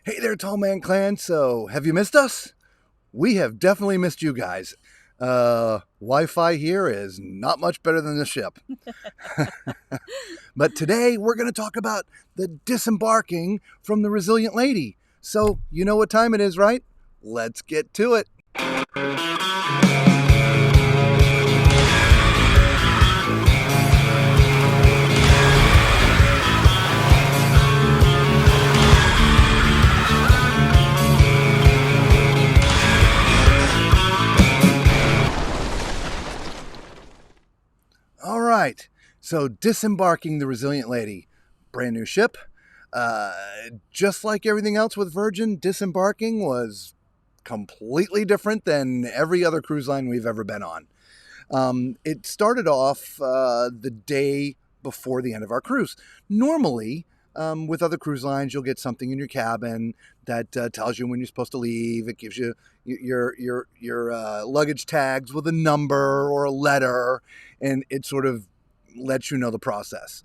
Hey there, Tall Man Clan. So, have you missed us? We have definitely missed you guys. Wi-Fi here is not much better than the ship. But today we're going to talk about the disembarking from the Resilient Lady. So, you know what time it is, right? Let's get to it. All right, so disembarking the Resilient Lady, brand new ship. Just like everything else with Virgin, disembarking was completely different than every other cruise line we've ever been on. It started off the day before the end of our cruise. Normally, with other cruise lines, you'll get something in your cabin that tells you when you're supposed to leave. It gives you your luggage tags with a number or a letter, and it sort of lets you know the process.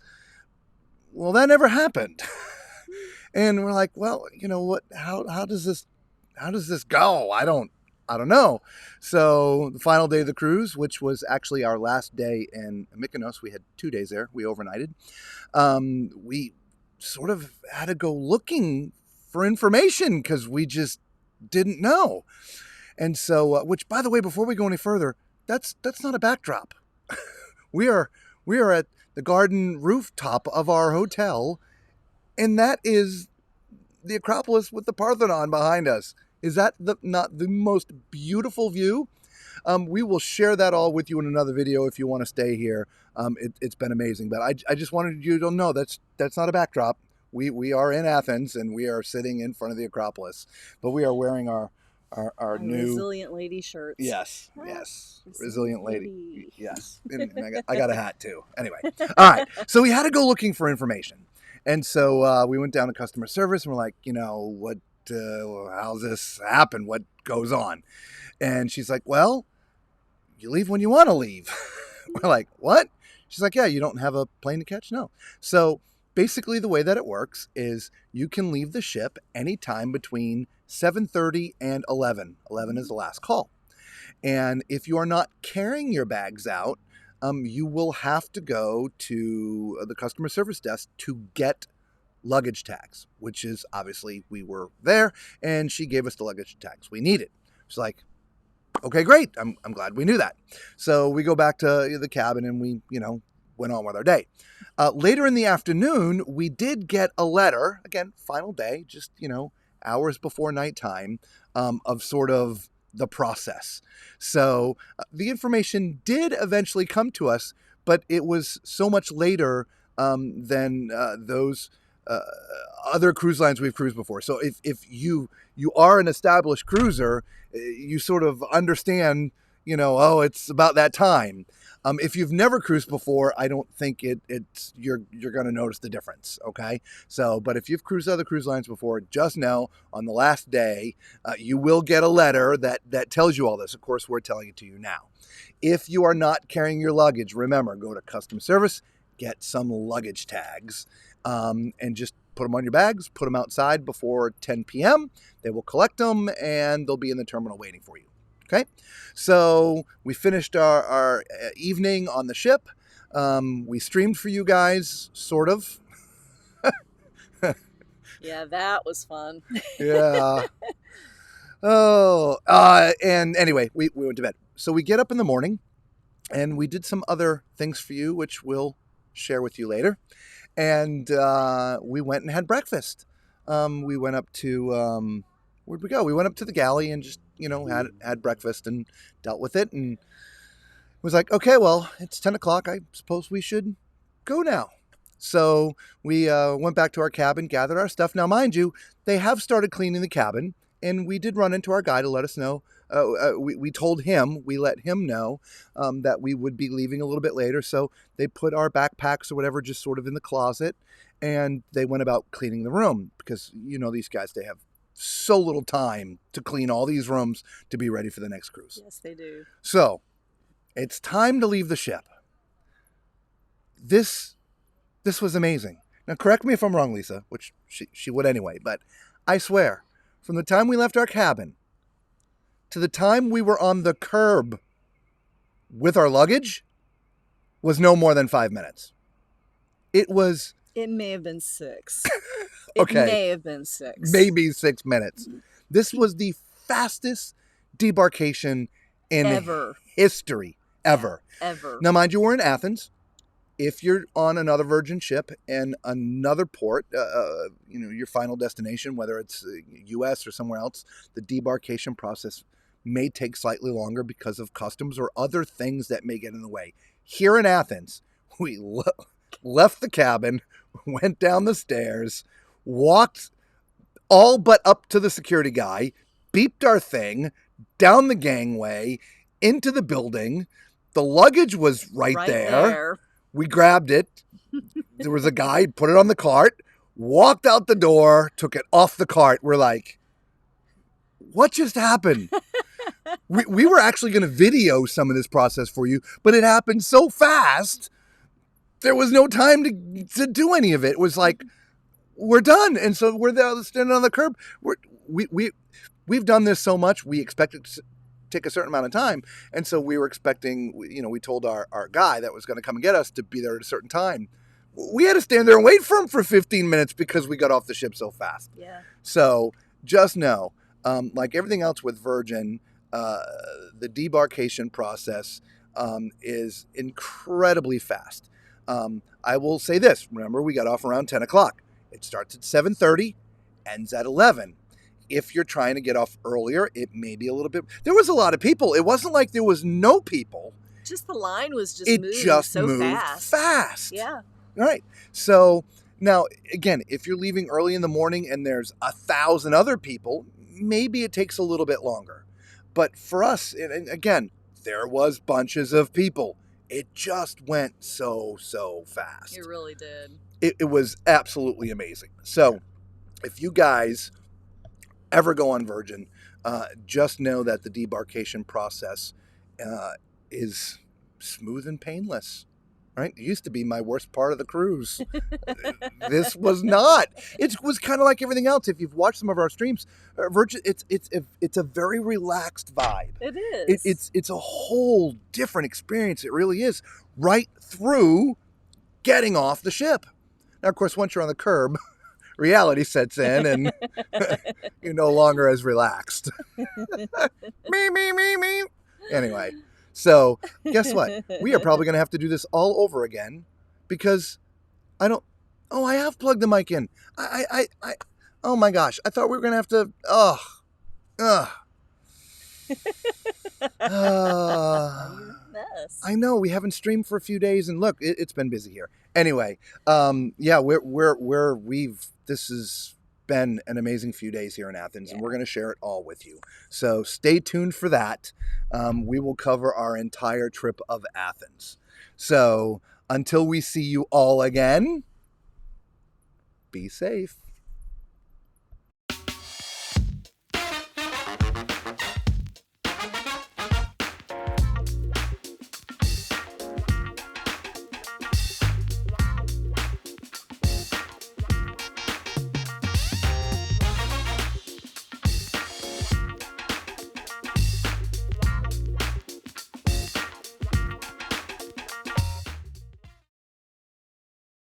Well, that never happened, and we're like, well, you know what? How does this go? I don't know. So the final day of the cruise, which was actually our last day in Mykonos, we had 2 days there. We overnighted. We sort of had to go looking for information because we just didn't know. And so, which, by the way, before we go any further, that's not a backdrop. we are at the garden rooftop of our hotel, and that is the Acropolis with the Parthenon behind us. Is that not the most beautiful view? We will share that all with you in another video if you want to stay here. It's been amazing, but I just wanted you to know that's not a backdrop. We are in Athens and we are sitting in front of the Acropolis, but we are wearing our new Resilient Lady shirts. Yes, Resilient Lady. Yes, and I got a hat too. Anyway, all right. So we had to go looking for information, and so we went down to customer service and we're like, what? How's this happen? What goes on? And she's like, well, you leave when you want to leave. We're like, what? She's like, yeah, you don't have a plane to catch? No. So basically the way that it works is you can leave the ship anytime between 7:30 and 11. 11 is the last call. And if you are not carrying your bags out, you will have to go to the customer service desk to get luggage tags, which is obviously we were there and she gave us the luggage tags we needed. She's like, okay, great. I'm glad we knew that. So we go back to the cabin and we, went on with our day. Later in the afternoon, we did get a letter, again, final day, just, hours before nighttime, of sort of the process. So the information did eventually come to us, but it was so much later than those other cruise lines we've cruised before. So if you are an established cruiser, you sort of understand, it's about that time. If you've never cruised before, I don't think you're going to notice the difference. Okay. So, but if you've cruised other cruise lines before, just know on the last day, you will get a letter that tells you all this. Of course, we're telling it to you now. If you are not carrying your luggage, remember, go to customer service, get some luggage tags, and just put them on your bags, put them outside before 10 p.m. They will collect them and they'll be in the terminal waiting for you. Okay. So we finished our evening on the ship. We streamed for you guys, sort of. Yeah, that was fun. Yeah. And anyway, we went to bed. So we get up in the morning and we did some other things for you, which we'll share with you later. And we went and had breakfast. We went up to, where'd we go? We went up to the galley and just, had breakfast and dealt with it. And was like, okay, well, it's 10 o'clock. I suppose we should go now. So we went back to our cabin, gathered our stuff. Now, mind you, they have started cleaning the cabin. And we did run into our guy to let us know. We told him, we let him know that we would be leaving a little bit later. So they put our backpacks or whatever just sort of in the closet. And they went about cleaning the room because, these guys, they have so little time to clean all these rooms to be ready for the next cruise. Yes, they do. So it's time to leave the ship. This was amazing. Now, correct me if I'm wrong, Lisa, which she would anyway, but I swear, from the time we left our cabin to the time we were on the curb with our luggage was no more than 5 minutes. It may have been 6. Okay. It may have been 6. Maybe 6 minutes. This was the fastest debarkation in history ever. Ever. Now, mind you, we're in Athens. If you're on another Virgin ship and another port, your final destination, whether it's U.S. or somewhere else, the debarkation process may take slightly longer because of customs or other things that may get in the way. Here in Athens, we left the cabin, went down the stairs, walked all but up to the security guy, beeped our thing, down the gangway, into the building. The luggage was right there. We grabbed it. There was a guy, put it on the cart, walked out the door, took it off the cart. We're like, what just happened? we were actually going to video some of this process for you, but it happened so fast, there was no time to do any of it. It was like, we're done. And so we're there standing on the curb. We've done this so much, we expect it to take a certain amount of time. And so we were expecting, we told our guy that was going to come and get us to be there at a certain time. We had to stand there and wait for him for 15 minutes because we got off the ship so fast. Yeah. So just know, like everything else with Virgin, the debarkation process is incredibly fast. I will say this. Remember, we got off around 10 o'clock. It starts at 7:30, ends at 11. If you're trying to get off earlier, it may be a little bit... There was a lot of people. It wasn't like there was no people. Just the line was just it moving just so moved fast. Yeah. All right. So now, again, if you're leaving early in the morning and there's 1,000 other people, maybe it takes a little bit longer. But for us, and again, there was bunches of people. It just went so fast. It really did. It was absolutely amazing. So if you guys ever go on Virgin, just know that the debarkation process is smooth and painless. Right? It used to be my worst part of the cruise. This was not. It was kind of like everything else. If you've watched some of our streams, Virgin, it's a very relaxed vibe. It is. It's a whole different experience. It really is. Right through getting off the ship. Now, of course, once you're on the curb, reality sets in and you're no longer as relaxed. me. Anyway. So guess what? We are probably going to have to do this all over again because I have plugged the mic in. Oh my gosh. I thought we were going to have to, I know we haven't streamed for a few days and look, it's been busy here. Anyway, this has been an amazing few days here in Athens, and we're going to share it all with you. So stay tuned for that. We will cover our entire trip of Athens. So until we see you all again, be safe.